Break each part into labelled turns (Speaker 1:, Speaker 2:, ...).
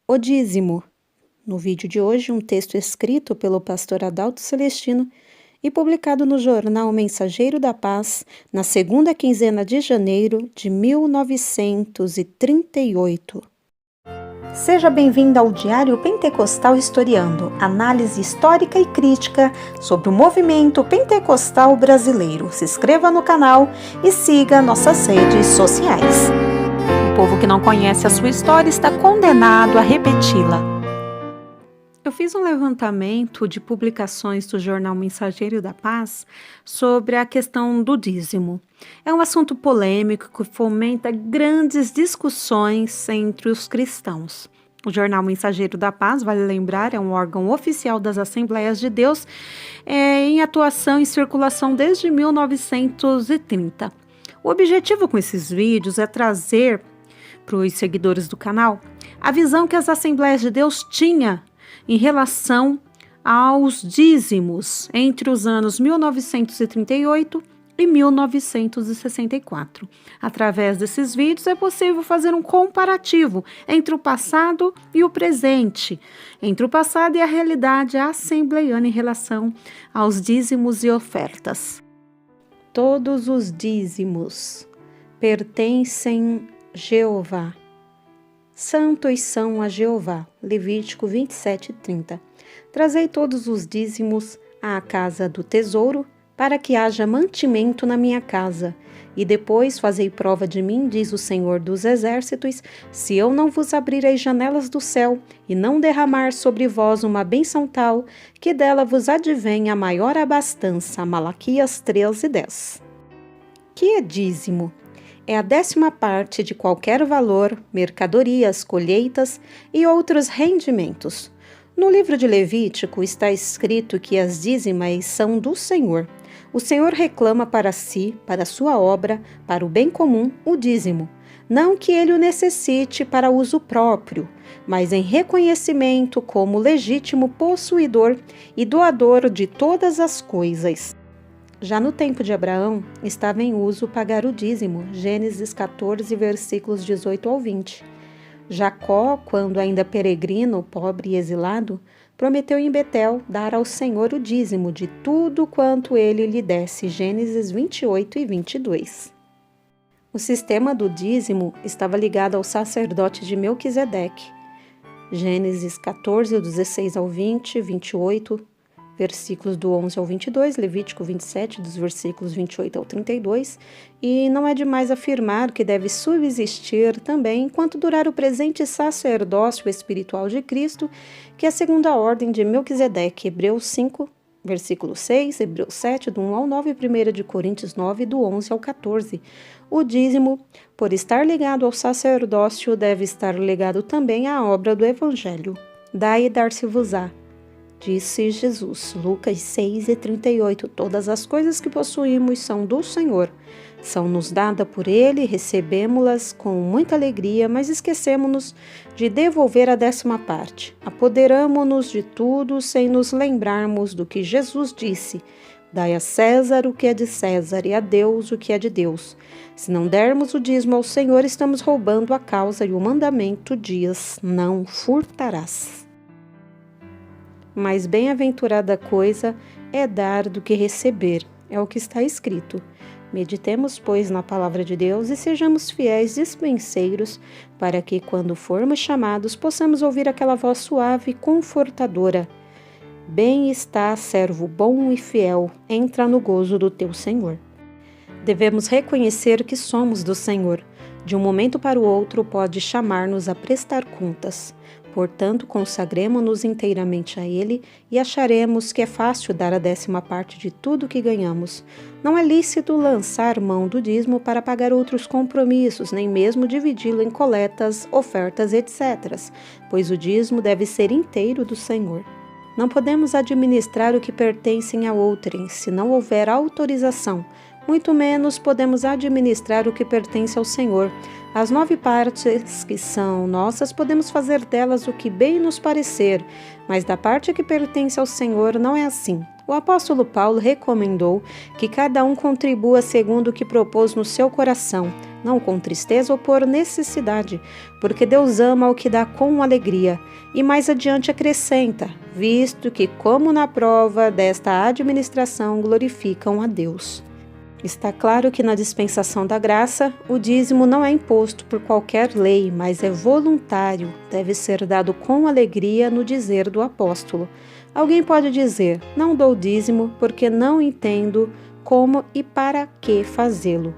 Speaker 1: O dízimo. No vídeo de hoje, um texto escrito pelo pastor Adalto Celestino e publicado no jornal Mensageiro da Paz, na segunda quinzena de janeiro de 1938. Seja bem-vindo ao Diário Pentecostal Historiando, análise histórica e crítica sobre o movimento pentecostal brasileiro. Se inscreva no canal e siga nossas redes sociais. O povo que não conhece a sua história está condenado a repeti-la. Eu fiz um levantamento de publicações do jornal Mensageiro da Paz sobre a questão do dízimo. É um assunto polêmico que fomenta grandes discussões entre os cristãos. O jornal Mensageiro da Paz, vale lembrar, é um órgão oficial das Assembleias de Deus, em atuação e circulação desde 1930. O objetivo com esses vídeos é trazer para os seguidores do canal a visão que as Assembleias de Deus tinham em relação aos dízimos entre os anos 1938 e 1964. Através desses vídeos é possível fazer um comparativo entre o passado e o presente, entre o passado e a realidade assembleiana em relação aos dízimos e ofertas. Todos os dízimos pertencem a Jeová. Santos são a Jeová. Levítico 27:30. Trazei todos os dízimos à casa do tesouro, para que haja mantimento na minha casa. E depois fazei prova de mim, diz o Senhor dos Exércitos, se eu não vos abrir as janelas do céu, e não derramar sobre vós uma bênção tal, que dela vos advenha a maior abastança. Malaquias 13:10. Que é dízimo? É a 10ª parte de qualquer valor, mercadorias, colheitas e outros rendimentos. No livro de Levítico está escrito que as dízimas são do Senhor. O Senhor reclama para si, para a sua obra, para o bem comum, o dízimo. Não que ele o necessite para uso próprio, mas em reconhecimento como legítimo possuidor e doador de todas as coisas. Já no tempo de Abraão, estava em uso pagar o dízimo, Gênesis 14, versículos 18 ao 20. Jacó, quando ainda peregrino, pobre e exilado, prometeu em Betel dar ao Senhor o dízimo de tudo quanto ele lhe desse, Gênesis 28 e 22. O sistema do dízimo estava ligado ao sacerdote de Melquisedeque, Gênesis 14, 16 ao 20, 28, versículos do 11 ao 22, Levítico 27, dos versículos 28 ao 32, e não é demais afirmar que deve subsistir também enquanto durar o presente sacerdócio espiritual de Cristo, que é a segunda ordem de Melquisedeque, Hebreus 5, versículo 6, Hebreus 7, do 1 ao 9, 1 de Coríntios 9, do 11 ao 14. O dízimo, por estar ligado ao sacerdócio, deve estar ligado também à obra do Evangelho. Dai e dar-se-vos-á, disse Jesus, Lucas 6:38, todas as coisas que possuímos são do Senhor. São-nos dadas por Ele, recebemos-las com muita alegria, mas esquecemos-nos de devolver a 10ª parte. Apoderamo-nos de tudo sem nos lembrarmos do que Jesus disse. Dai a César o que é de César e a Deus o que é de Deus. Se não dermos o dízimo ao Senhor, estamos roubando a causa e o mandamento diz, não furtarás. Mais bem-aventurada coisa é dar do que receber, é o que está escrito. Meditemos, pois, na palavra de Deus e sejamos fiéis dispenseiros, para que, quando formos chamados, possamos ouvir aquela voz suave e confortadora. Bem está, servo bom e fiel, entra no gozo do teu Senhor. Devemos reconhecer que somos do Senhor. De um momento para o outro pode chamar-nos a prestar contas. Portanto, consagremo-nos inteiramente a Ele e acharemos que é fácil dar a 10ª parte de tudo que ganhamos. Não é lícito lançar mão do dízimo para pagar outros compromissos, nem mesmo dividi-lo em coletas, ofertas, etc., pois o dízimo deve ser inteiro do Senhor. Não podemos administrar o que pertencem a outrem, se não houver autorização. Muito menos podemos administrar o que pertence ao Senhor. As 9 partes que são nossas, podemos fazer delas o que bem nos parecer, mas da parte que pertence ao Senhor não é assim. O apóstolo Paulo recomendou que cada um contribua segundo o que propôs no seu coração, não com tristeza ou por necessidade, porque Deus ama o que dá com alegria. E mais adiante acrescenta, visto que, como na prova desta administração, glorificam a Deus. Está claro que na dispensação da graça, o dízimo não é imposto por qualquer lei, mas é voluntário, deve ser dado com alegria no dizer do apóstolo. Alguém pode dizer, não dou dízimo porque não entendo como e para que fazê-lo.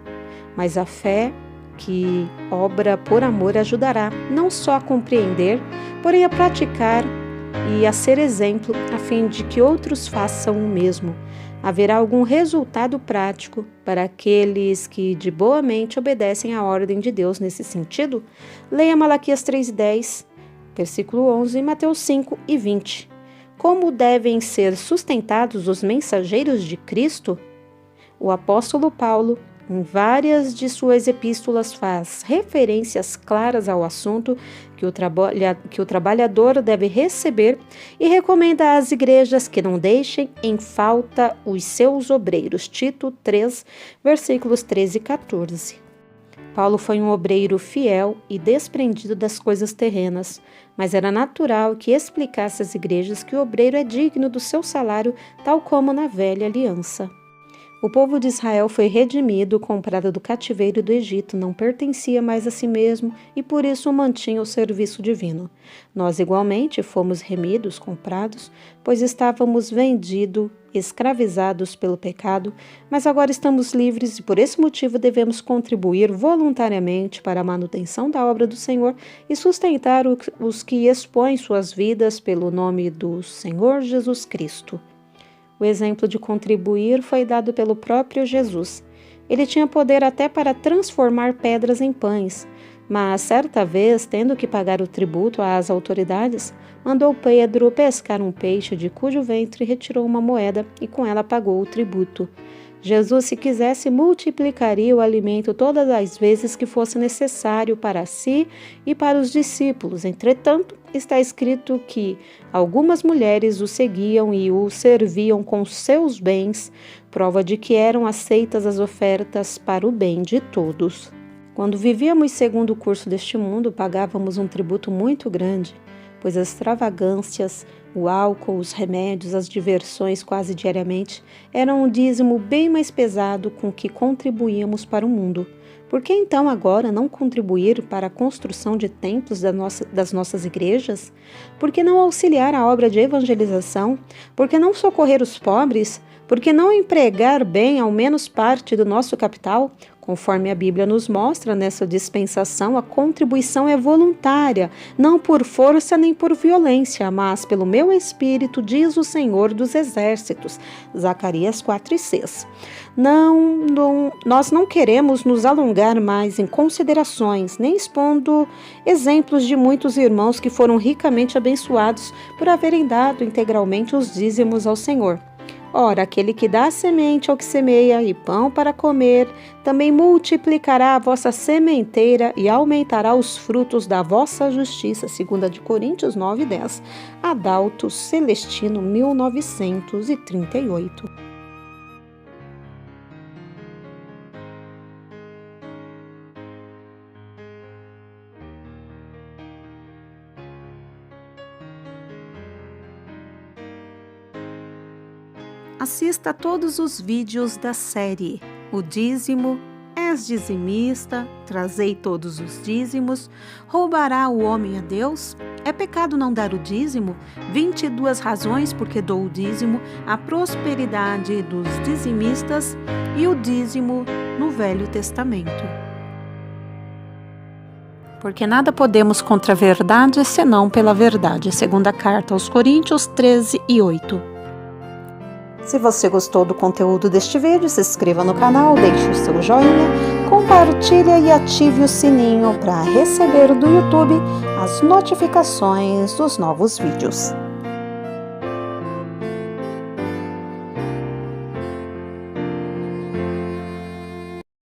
Speaker 1: Mas a fé que obra por amor ajudará não só a compreender, porém a praticar e a ser exemplo, a fim de que outros façam o mesmo. Haverá algum resultado prático para aqueles que de boa mente obedecem à ordem de Deus nesse sentido? Leia Malaquias 3:10, versículo 11 e Mateus 5:20. Como devem ser sustentados os mensageiros de Cristo? O apóstolo Paulo, em várias de suas epístolas, faz referências claras ao assunto que o trabalhador deve receber e recomenda às igrejas que não deixem em falta os seus obreiros. Tito 3, versículos 13 e 14. Paulo foi um obreiro fiel e desprendido das coisas terrenas, mas era natural que explicasse às igrejas que o obreiro é digno do seu salário, tal como na velha aliança. O povo de Israel foi redimido, comprado do cativeiro do Egito, não pertencia mais a si mesmo e por isso mantinha o serviço divino. Nós igualmente fomos remidos, comprados, pois estávamos vendidos, escravizados pelo pecado, mas agora estamos livres e por esse motivo devemos contribuir voluntariamente para a manutenção da obra do Senhor e sustentar os que expõem suas vidas pelo nome do Senhor Jesus Cristo. O exemplo de contribuir foi dado pelo próprio Jesus. Ele tinha poder até para transformar pedras em pães, mas certa vez, tendo que pagar o tributo às autoridades, mandou Pedro pescar um peixe de cujo ventre retirou uma moeda e com ela pagou o tributo. Jesus, se quisesse, multiplicaria o alimento todas as vezes que fosse necessário para si e para os discípulos. Entretanto, está escrito que algumas mulheres o seguiam e o serviam com seus bens, prova de que eram aceitas as ofertas para o bem de todos. Quando vivíamos segundo o curso deste mundo, pagávamos um tributo muito grande, pois as extravagâncias, o álcool, os remédios, as diversões quase diariamente eram um dízimo bem mais pesado com que contribuíamos para o mundo. Por que então agora não contribuir para a construção de templos das nossas igrejas? Por que não auxiliar a obra de evangelização? Por que não socorrer os pobres? Por que não empregar bem ao menos parte do nosso capital? Conforme a Bíblia nos mostra, nessa dispensação, a contribuição é voluntária, não por força nem por violência, mas pelo meu espírito, diz o Senhor dos Exércitos. Zacarias 4:6. Nós não queremos nos alongar mais em considerações, nem expondo exemplos de muitos irmãos que foram ricamente abençoados por haverem dado integralmente os dízimos ao Senhor. Ora, aquele que dá semente ao que semeia e pão para comer, também multiplicará a vossa sementeira e aumentará os frutos da vossa justiça. 2 Coríntios 9:10. Adalto Celestino, 1938. Assista a todos os vídeos da série O Dízimo, És Dizimista, Trazei Todos os Dízimos, Roubará o Homem a Deus? É pecado não dar o dízimo? 22 razões porque dou o dízimo, a prosperidade dos dizimistas e o dízimo no Velho Testamento. Porque nada podemos contra a verdade senão pela verdade. Segunda carta aos Coríntios 13:8. Se você gostou do conteúdo deste vídeo, se inscreva no canal, deixe o seu joinha, compartilhe e ative o sininho para receber do YouTube as notificações dos novos vídeos.